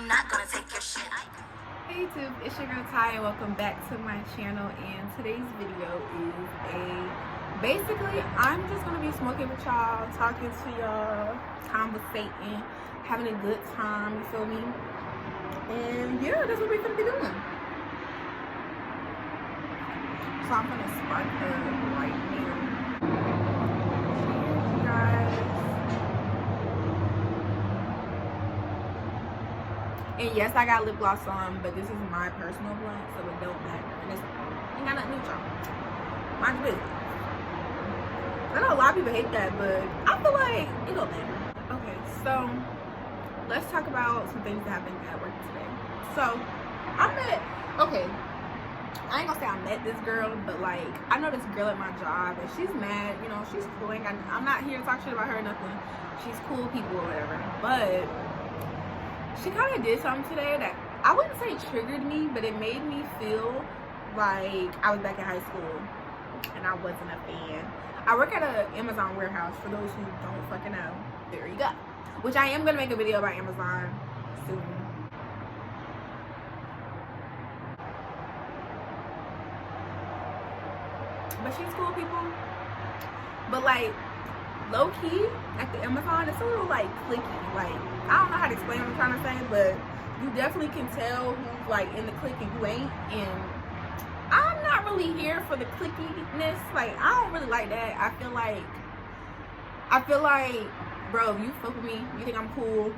not gonna take your shit. Hey YouTube, it's your girl Ty and welcome back to my channel. And today's video is basically I'm just gonna be smoking with y'all, talking to y'all, conversating, having a good time, you feel me? And yeah, that's what we're gonna be doing. So I'm gonna spark her right here. Cheers, you guys. And yes, I got lip gloss on, but this is my personal blunt, so it don't matter. And it's ain't got nothing to do with y'all. Mind your business. I know a lot of people hate that, but I feel like it don't matter. Okay, so let's talk about some things that happened at work today. So I ain't gonna say I met this girl, but like I know this girl at my job and she's mad, you know, she's cool. I'm not here to talk shit about her or nothing. She's cool people or whatever. But she kind of did something today that I wouldn't say triggered me, but it made me feel like I was back in high school and I wasn't a fan. I work at an Amazon warehouse, for those who don't fucking know. There you go. Which I am gonna make a video about Amazon soon. But she's cool people. But like low key at the Amazon, it's a little like cliquey. Like I don't know how to explain what I'm trying to say, but you definitely can tell who's like in the clique and who ain't. And I'm not really here for the clickiness. Like I don't really like that. I feel like, bro, if you fuck with me, you think I'm cool,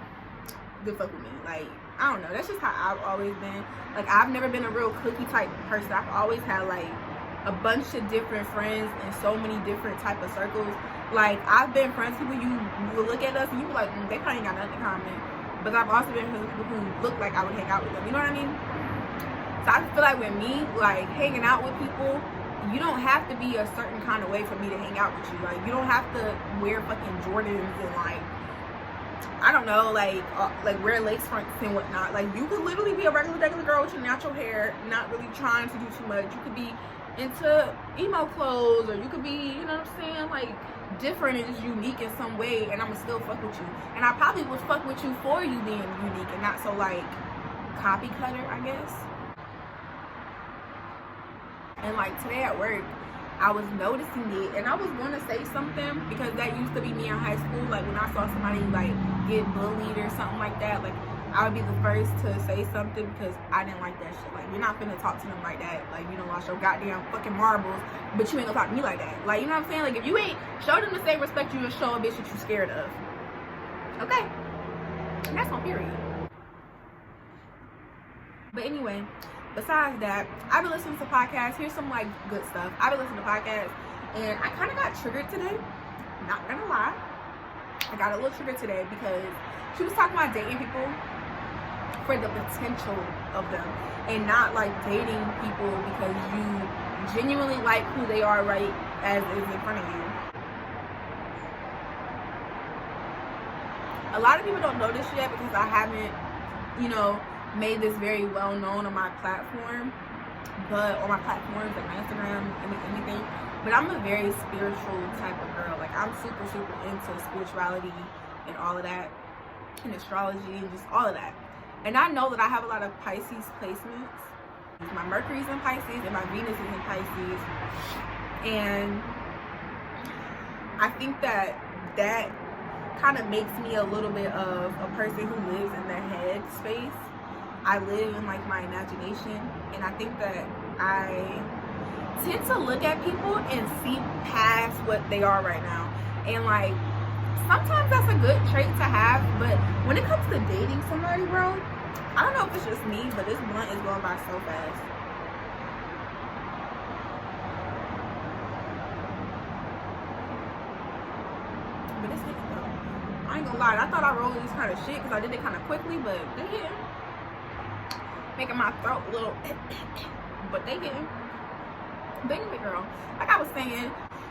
then fuck with me. Like I don't know. That's just how I've always been. Like I've never been a real cliquey type person. I've always had like a bunch of different friends in so many different type of circles. Like I've been friends with people you will look at us and you be like, they probably ain't got nothing in common. But I've also been friends with people who look like I would hang out with them. You know what I mean? So I feel like with me, like hanging out with people, you don't have to be a certain kind of way for me to hang out with you. Like you don't have to wear fucking Jordans and like I don't know, like wear lace fronts and whatnot. Like you could literally be a regular girl with your natural hair, not really trying to do too much. You could be into emo clothes, or you could be, you know what I'm saying, like different and just unique in some way, and I'ma still fuck with you. And I probably would fuck with you for you being unique and not so like copy cutter, I guess. And like today at work, I was noticing it and I was going to say something because that used to be me in high school. Like when I saw somebody like get bullied or something like that, like I would be the first to say something because I didn't like that shit. Like you're not finna talk to them like that. Like you don't lost your goddamn fucking marbles, but you ain't gonna talk to me like that. Like you know what I'm saying? Like if you ain't show them the same respect you would show a bitch that you scared of. Okay, and that's my period. But anyway, besides that, I've been listening to podcasts. Here's some like good stuff. I've been listening to podcasts and I kind of got triggered today. Not gonna lie, I got a little triggered today because she was talking about dating people for the potential of them and not like dating people because you genuinely like who they are right as is in front of you. A lot of people don't know this yet because I haven't, you know, made this very well known on my platform, but on my platforms like my Instagram and anything. But I'm a very spiritual type of girl. Like I'm super into spirituality and all of that, and astrology and just all of that. And I know that I have a lot of Pisces placements. My Mercury's in Pisces and my Venus is in Pisces, and I think that kind of makes me a little bit of a person who lives in their head space. I live in like my imagination, and I think that I tend to look at people and see past what they are right now. And like sometimes that's a good trait to have, but when it comes to dating somebody, bro, I don't know if it's just me, but this blunt is going by so fast. But it's hitting though. I ain't gonna lie, I thought I rolled this kind of shit because I did it kind of quickly, but they hitting. Making my throat a little but they hitting. But anyway, girl, like I was saying,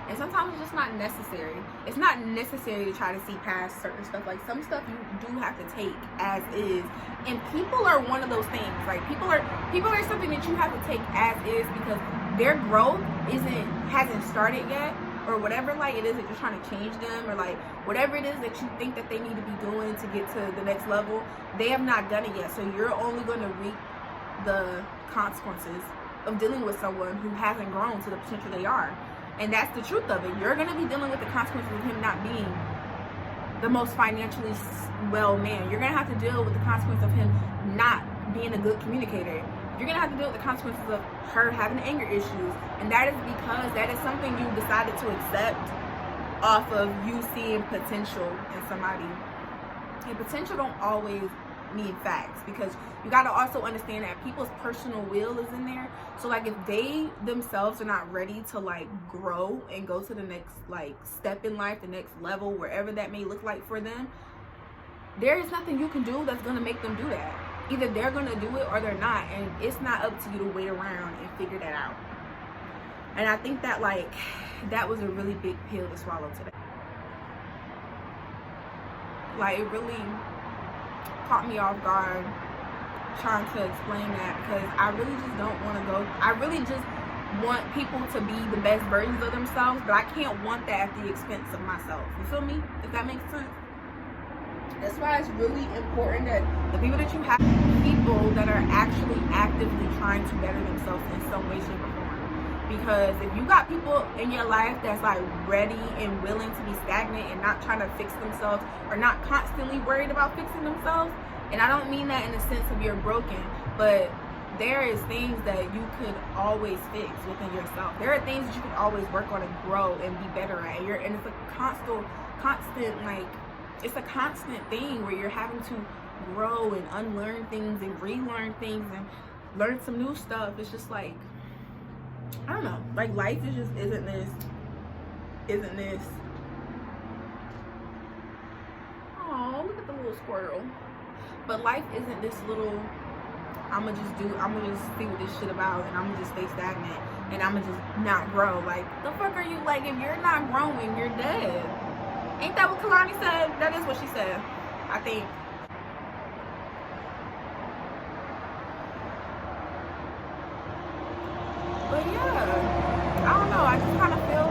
and sometimes it's just not necessary. It's not necessary to try to see past certain stuff. Like some stuff you do have to take as is, and people are one of those things. Like people are something that you have to take as is because their growth hasn't started yet. or whatever like it is that you're trying to change them, or like whatever it is that you think that they need to be doing to get to the next level, they have not done it yet. So you're only going to reap the consequences of dealing with someone who hasn't grown to the potential they are. And that's the truth of it. You're going to be dealing with the consequences of him not being the most financially well man. You're going to have to deal with the consequence of him not being a good communicator. You're going to have to deal with the consequences of her having anger issues. And that is because that is something you decided to accept off of you seeing potential in somebody. And potential don't always need facts, because you got to also understand that people's personal will is in there. So like if they themselves are not ready to like grow and go to the next like step in life, the next level, wherever that may look like for them, there is nothing you can do that's going to make them do that. Either they're going to do it or they're not, and it's not up to you to wait around and figure that out. And I think that like that was a really big pill to swallow today. Like it really caught me off guard trying to explain that, because I really just don't want to go. I really just want people to be the best versions of themselves, but I can't want that at the expense of myself. You feel me? If that makes sense. That's why it's really important that the people that you have, people that are actually actively trying to better themselves in some way, shape, or form. Because if you got people in your life that's like ready and willing to be stagnant and not trying to fix themselves, or not constantly worried about fixing themselves, and I don't mean that in the sense of you're broken, but there is things that you could always fix within yourself. There are things that you can always work on and grow and be better at. And it's a constant like, it's a constant thing where you're having to grow and unlearn things and relearn things and learn some new stuff. It's just like, I don't know, like life is just isn't this. Oh, look at the little squirrel. But life isn't this little, I'ma just see what this shit about, and I'ma just stay stagnant, and I'ma just not grow. Like, the fuck are you, like, if you're not growing, you're dead. Ain't that what Kalani said? That is what she said, I think. But yeah, I don't know. I just kind of feel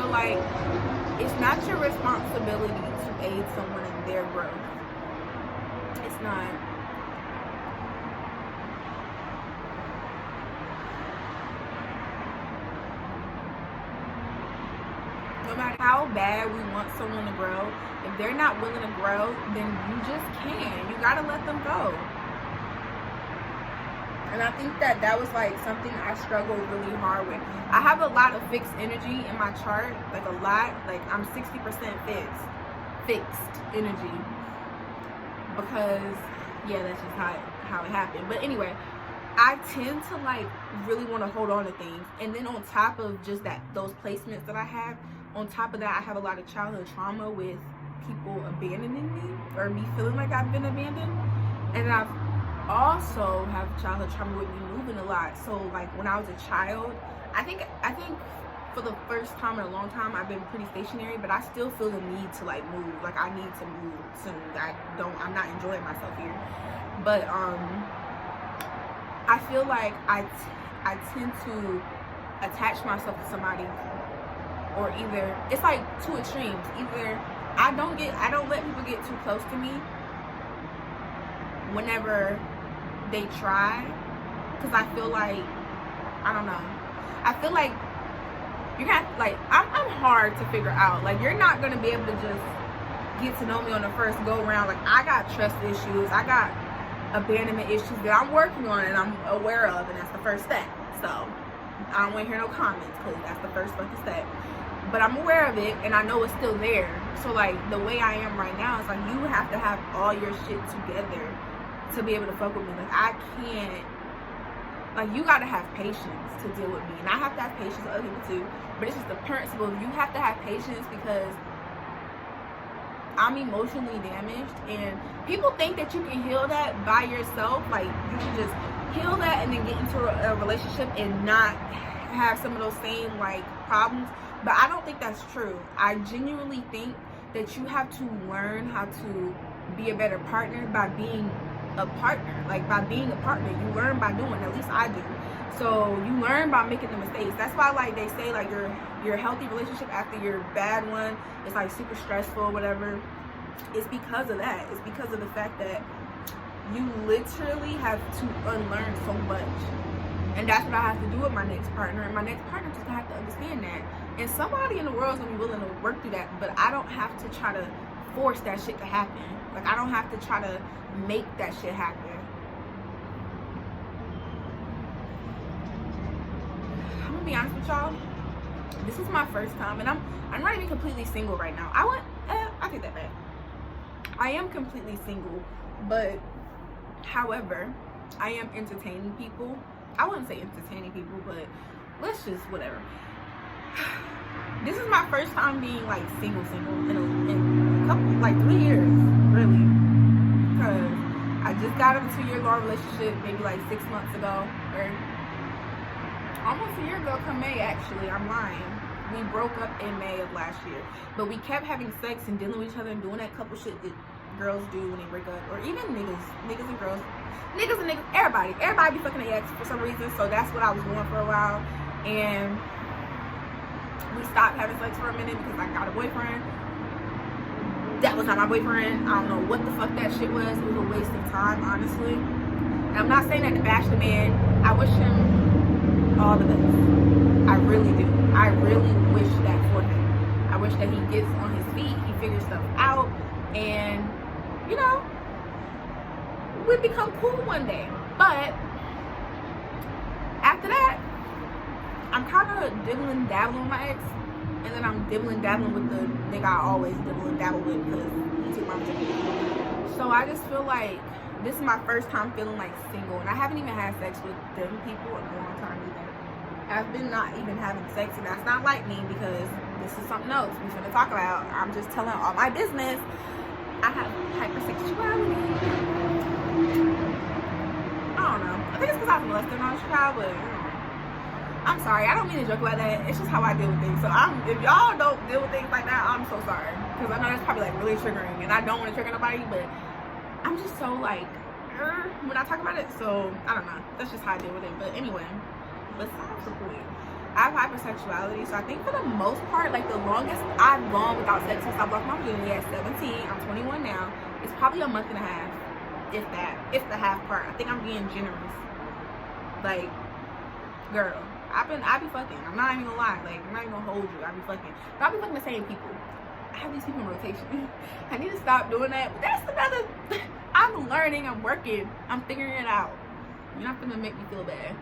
like it's not your responsibility to aid someone in their growth. It's not. No matter how bad we want someone to grow, if they're not willing to grow, then you just can't. You gotta let them go. And I think that was like something I struggled really hard with. I have a lot of fixed energy in my chart, like a lot. Like I'm 60% fixed energy, because yeah, that's just how it happened. But anyway, I tend to like really want to hold on to things, and then on top of just that, those placements that I have, on top of that, I have a lot of childhood trauma with people abandoning me, or me feeling like I've been abandoned. And I've also have childhood trauma with me moving a lot. So like when I was a child, I think for the first time in a long time, I've been pretty stationary, but I still feel the need to like move. Like I need to move soon. I'm not enjoying myself here. But I feel like I tend to attach myself to somebody, or either it's like two extremes. Either I don't let people get too close to me whenever they try, because I feel like, I don't know, I feel like you're gonna have, like, I'm hard to figure out. Like, you're not gonna be able to just get to know me on the first go around. Like, I got trust issues, I got abandonment issues that I'm working on and I'm aware of, and that's the first step. So I don't want to hear no comments, because that's the first fucking step. But I'm aware of it, and I know it's still there. So like the way I am right now, it's like you have to have all your shit together to be able to fuck with me. Like I can't, like you gotta have patience to deal with me, and I have to have patience with other people too. But it's just the principle. You have to have patience, because I'm emotionally damaged, and people think that you can heal that by yourself. Like you can just heal that and then get into a relationship and not have some of those same like problems. But I don't think that's true. I genuinely think that you have to learn how to be a better partner by being a partner. Like by being a partner, you learn by doing. At least I do. So you learn by making the mistakes. That's why, like, they say, like, your healthy relationship after your bad one is like super stressful or whatever. It's because of that. It's because of the fact that you literally have to unlearn so much. And that's what I have to do with my next partner. And my next partner just gonna have to understand that. And somebody in the world is gonna be willing to work through that. But I don't have to try to force that shit to happen. Like, I don't have to try to make that shit happen. I'm gonna be honest with y'all. This is my first time, and I'm not even completely single right now. I take that back. I am completely single, but however, I am entertaining people. I wouldn't say entertaining people, but let's just whatever. This is my first time being like single in a couple, like 3 years, really. Because I just got in a 2-year-long relationship maybe like 6 months ago, or almost a year ago come May, actually. I'm lying. We broke up in May of last year, but we kept having sex and dealing with each other and doing that couple shit that girls do when they break up, or even niggas and girls, everybody be fucking their ex for some reason. So that's what I was doing for a while, and we stopped having sex for a minute because I got a boyfriend. That was not my boyfriend. I don't know what the fuck that shit was. It was a waste of time, honestly. And I'm not saying that to bash the man. I wish him all the best. I really do. I really wish that for him. I wish that he gets on his feet, he figures stuff out, and you know, we become cool one day. But after that, I'm kind of dibbling dabbling with my ex, and then I'm dibbling dabbling with the nigga I always dibble and dabble with because he took my virginity. So I just feel like this is my first time feeling like single, and I haven't even had sex with them people in a long time either. I've been not even having sex, and that's not like me because this is something else we're gonna talk about. I'm just telling all my business. I have hypersexuality. I don't know. I think it's because I was molested when I was a child, but I'm sorry. I don't mean to joke about that. It's just how I deal with things. So if y'all don't deal with things like that, I'm so sorry, because I know that's probably like really triggering, and I don't want to trigger nobody, but I'm just so like when I talk about it. So I don't know. That's just how I deal with it. But anyway. Besides the point, I have hypersexuality, so I think for the most part, like the longest I've gone without sex since I lost my virginity at 17. I'm 21 now. It's probably a month and a half, if that, if the half part. I think I'm being generous. Like, girl, I be fucking. I'm not even gonna lie. Like, I'm not even gonna hold you. I be fucking. But I be fucking the same people. I have these people in rotation. I need to stop doing that. But that's another. I'm learning. I'm working. I'm figuring it out. You're not gonna make me feel bad.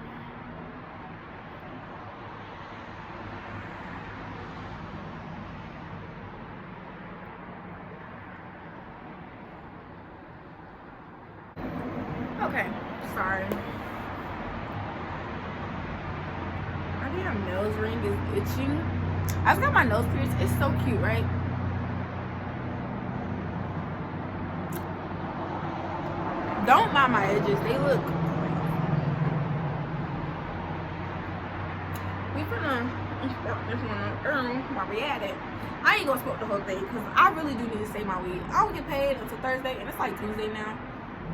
Okay, sorry. My damn nose ring is itching. I just got my nose pierced. It's so cute, right? Don't mind my edges. They look great. We finna smoke this one while we at it. I ain't gonna smoke the whole thing because I really do need to save my weed. I don't get paid until Thursday, and it's like Tuesday now.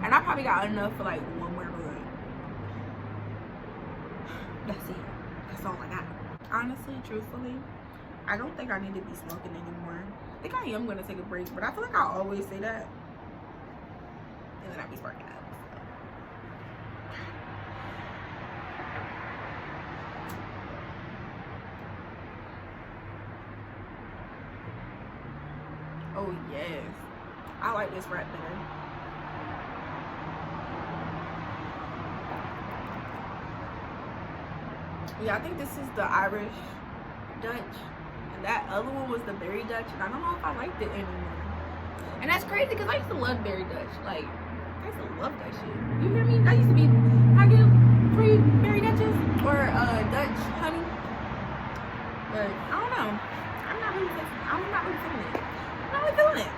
And I probably got enough for like one more blunt. That's it. That's all I got. Honestly, truthfully, I don't think I need to be smoking anymore. I think I am going to take a break, but I feel like I always say that. And then I be sparking up. Oh, yes. I like this right there. Yeah, I think this is the Irish Dutch, and that other one was the Berry Dutch, and I don't know if I liked it anymore. And that's crazy because I used to love Berry Dutch. Like, I used to love that shit. You hear me? That used to be, I get 3 Berry Dutches or Dutch honey. But I don't know. I'm not really feeling it. I'm not really feeling it.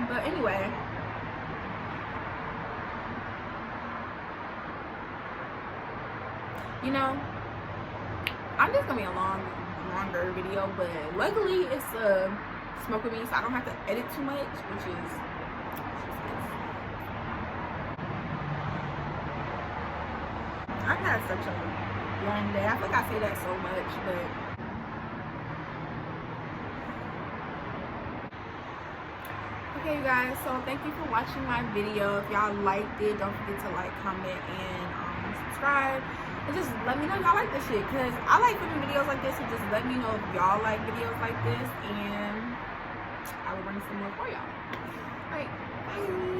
But anyway. You know, I'm just gonna be a longer video, but luckily it's smoke with me, so I don't have to edit too much, which is I've had such a long day. I feel like I say that so much, but okay, you guys, so thank you for watching my video. If y'all liked it, don't forget to like, comment, and subscribe. And just let me know y'all like this shit, because I like filming videos like this. So just let me know if y'all like videos like this, and I will bring some more for y'all. Alright, bye.